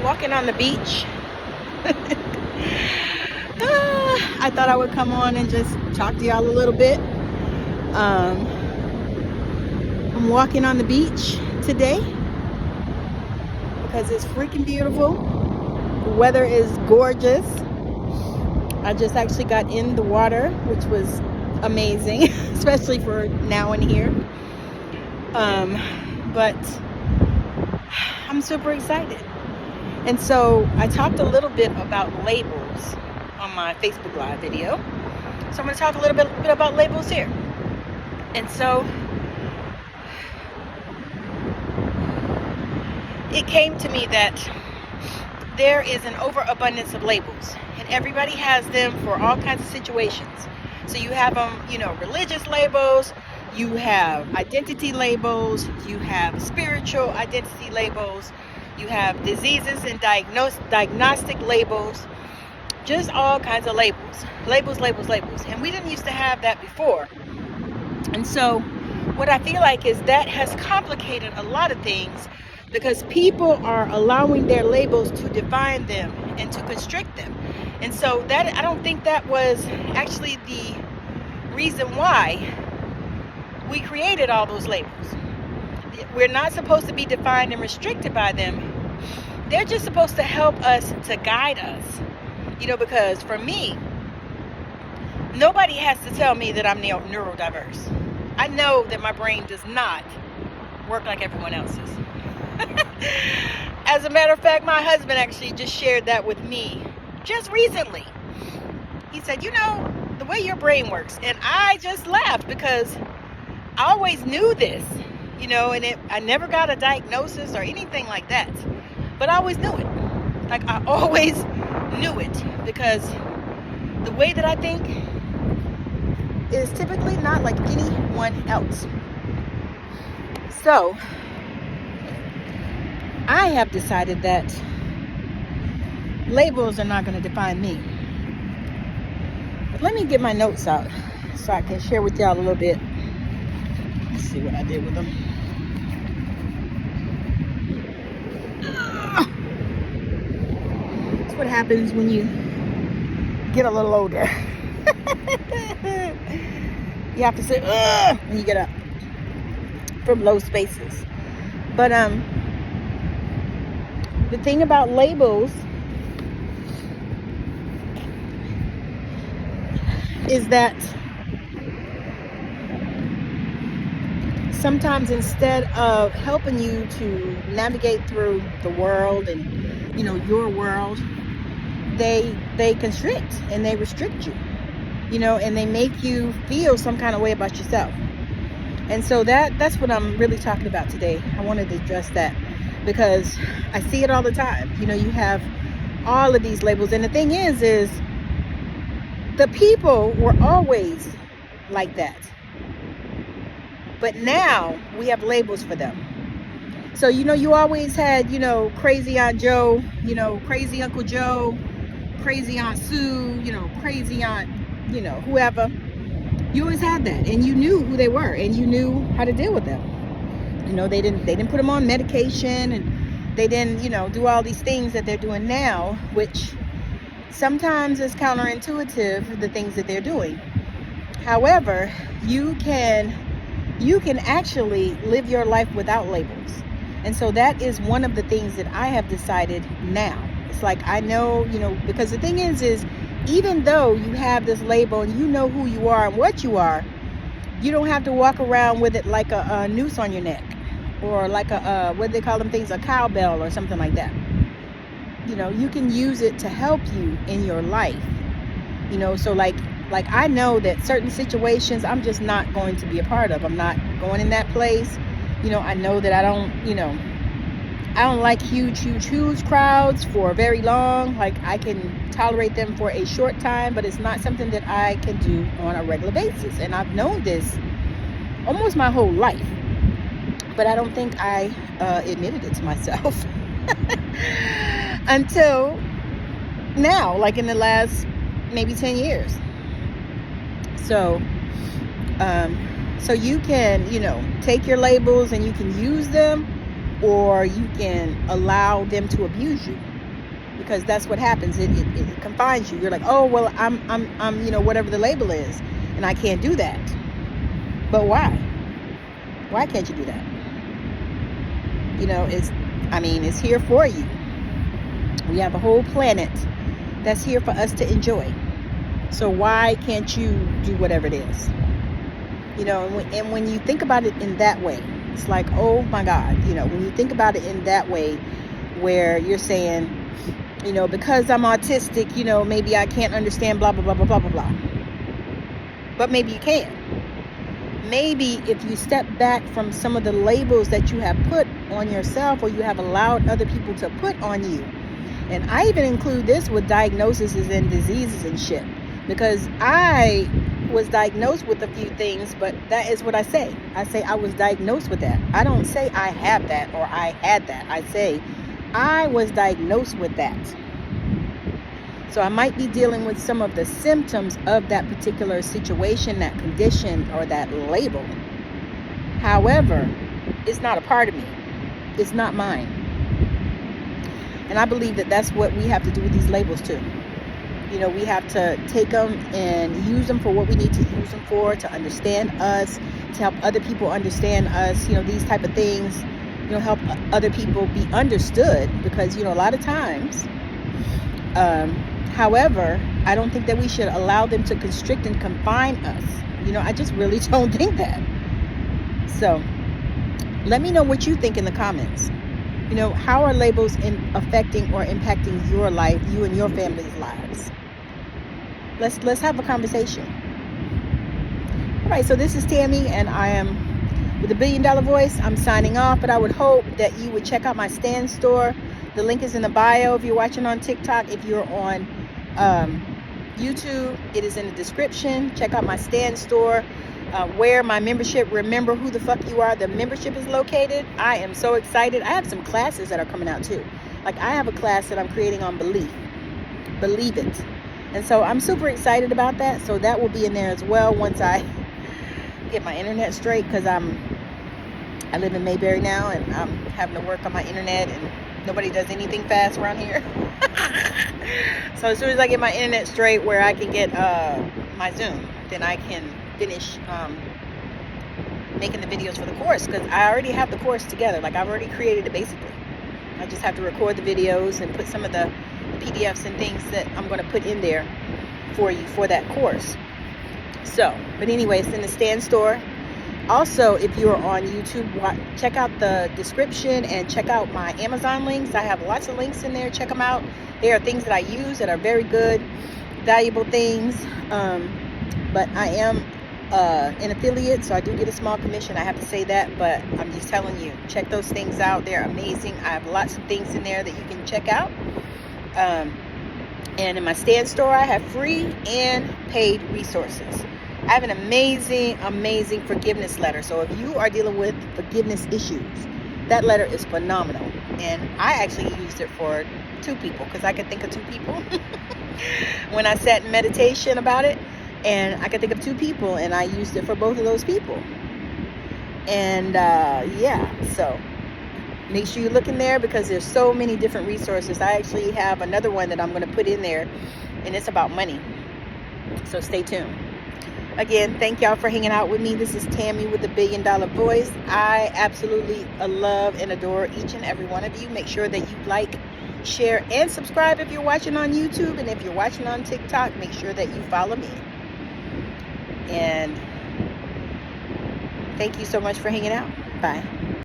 walking on the beach. I thought I would come on and just talk to y'all a little bit. I'm walking on the beach today because it's freaking beautiful. The weather is gorgeous. I just actually got in the water, which was amazing, especially for now and here. But I'm super excited. And so I talked a little bit about labels on my Facebook Live video. So I'm going to talk a little bit about labels here. And so it came to me that there is an overabundance of labels, and everybody has them for all kinds of situations. So you have them, religious labels, you have identity labels, you have spiritual identity labels, you have diseases and diagnostic labels, just all kinds of labels. Labels. And we didn't used to have that before. And so what I feel like is that has complicated a lot of things because people are allowing their labels to define them and to constrict them. And so that, I don't think that was actually the reason why we created all those labels. We're not supposed to be defined and restricted by them. They're just supposed to help us, to guide us. Because for me, nobody has to tell me that I'm neurodiverse. I know that my brain does not work like everyone else's. As a matter of fact, my husband actually just shared that with me just recently. He said, the way your brain works. And I just laughed because I always knew this, and I never got a diagnosis or anything like that. But I always knew it. Like, I always knew it because the way that I think is typically not like anyone else. So I have decided that labels are not going to define me. But let me get my notes out so I can share with y'all a little bit. Let's see what I did with them. That's what happens when you get a little older. You have to say when you get up from low spaces. But the thing about labels is that sometimes instead of helping you to navigate through the world and your world, they constrict and they restrict you, and they make you feel some kind of way about yourself. And so that's what I'm really talking about today. I wanted to address that because I see it all the time. You have all of these labels, and the thing is the people were always like that. But now we have labels for them. So, you always had, crazy Aunt Joe, crazy Uncle Joe, crazy Aunt Sue, crazy Aunt, whoever. You always had that, and you knew who they were, and you knew how to deal with them. They didn't put them on medication, and they didn't, do all these things that they're doing now, which sometimes is counterintuitive, the things that they're doing. However, you can actually live your life without labels. And so that is one of the things that I have decided now. It's like, I know, because the thing is even though you have this label and you know who you are and what you are, you don't have to walk around with it like a noose on your neck or like what do they call them things, a cowbell or something like that. You can use it to help you in your life. So like I know that certain situations I'm just not going to be a part of. I'm not going in that place. I know that I don't like huge crowds for very long. Like, I can tolerate them for a short time, but it's not something that I can do on a regular basis. And I've known this almost my whole life, but I don't think I admitted it to myself until now, like in the last maybe 10 years. So you can, take your labels and you can use them, or you can allow them to abuse you. because that's what happens. It confines you. You're like, oh, well, I'm whatever the label is, and I can't do that. But why? Why can't you do that? It's here for you. We have a whole planet that's here for us to enjoy. So why can't you do whatever it is? And when you think about it in that way, it's like, oh my God, when you think about it in that way, where you're saying, because I'm autistic, maybe I can't understand blah, blah, blah, blah, blah, blah, blah. But maybe you can. Maybe if you step back from some of the labels that you have put on yourself, or you have allowed other people to put on you. And I even include this with diagnoses and diseases and shit, because I was diagnosed with a few things, but that is what I say. I say I was diagnosed with that. I don't say I have that or I had that. I say I was diagnosed with that. So I might be dealing with some of the symptoms of that particular situation, that condition, or that label. However, it's not a part of me. It's not mine. And I believe that that's what we have to do with these labels too. We have to take them and use them for what we need to use them for, to understand us, to help other people understand us, these type of things, help other people be understood, because, a lot of times, however, I don't think that we should allow them to constrict and confine us. I just really don't think that. So let me know what you think in the comments. How are labels affecting or impacting your life, you and your family's lives? Let's have a conversation. All right, so this is Tammy, and I am with $1 Billion Voice. I'm signing off, but I would hope that you would check out my stand store. The link is in the bio if you're watching on TikTok. If you're on YouTube, it is in the description. Check out my stand store. Where my membership, remember who the fuck you are, the membership is located. I am so excited. I have some classes that are coming out too. Like, I have a class that I'm creating on belief it. And so I'm super excited about that. So that will be in there as well once I get my internet straight, because I live in Mayberry now, and I'm having to work on my internet, and nobody does anything fast around here. So as soon as I get my internet straight where I can get my Zoom, then I can finish making the videos for the course, because I already have the course together. Like, I've already created it basically. I just have to record the videos and put some of the PDFs and things that I'm going to put in there for you for that course. So, but anyway, it's in the stand store. Also, if you're on YouTube, check out the description and check out my Amazon links. I have lots of links in there. Check them out. There are things that I use that are very good, valuable things. But I am an affiliate, so I do get a small commission. I have to say that, but I'm just telling you, check those things out. They're amazing. I have lots of things in there that you can check out. And in my stand store, I have free and paid resources. I have an amazing forgiveness letter. So if you are dealing with forgiveness issues, that letter is phenomenal. And I actually used it for 2 people, because I could think of 2 people when I sat in meditation about it. And I could think of 2 people, and I used it for both of those people. And so make sure you look in there, because there's so many different resources. I actually have another one that I'm going to put in there, and it's about money. So stay tuned. Again, thank y'all for hanging out with me. This is Tammy with $1 Billion Voice. I absolutely love and adore each and every one of you. Make sure that you like, share, and subscribe if you're watching on YouTube. And if you're watching on TikTok, make sure that you follow me. And thank you so much for hanging out. Bye.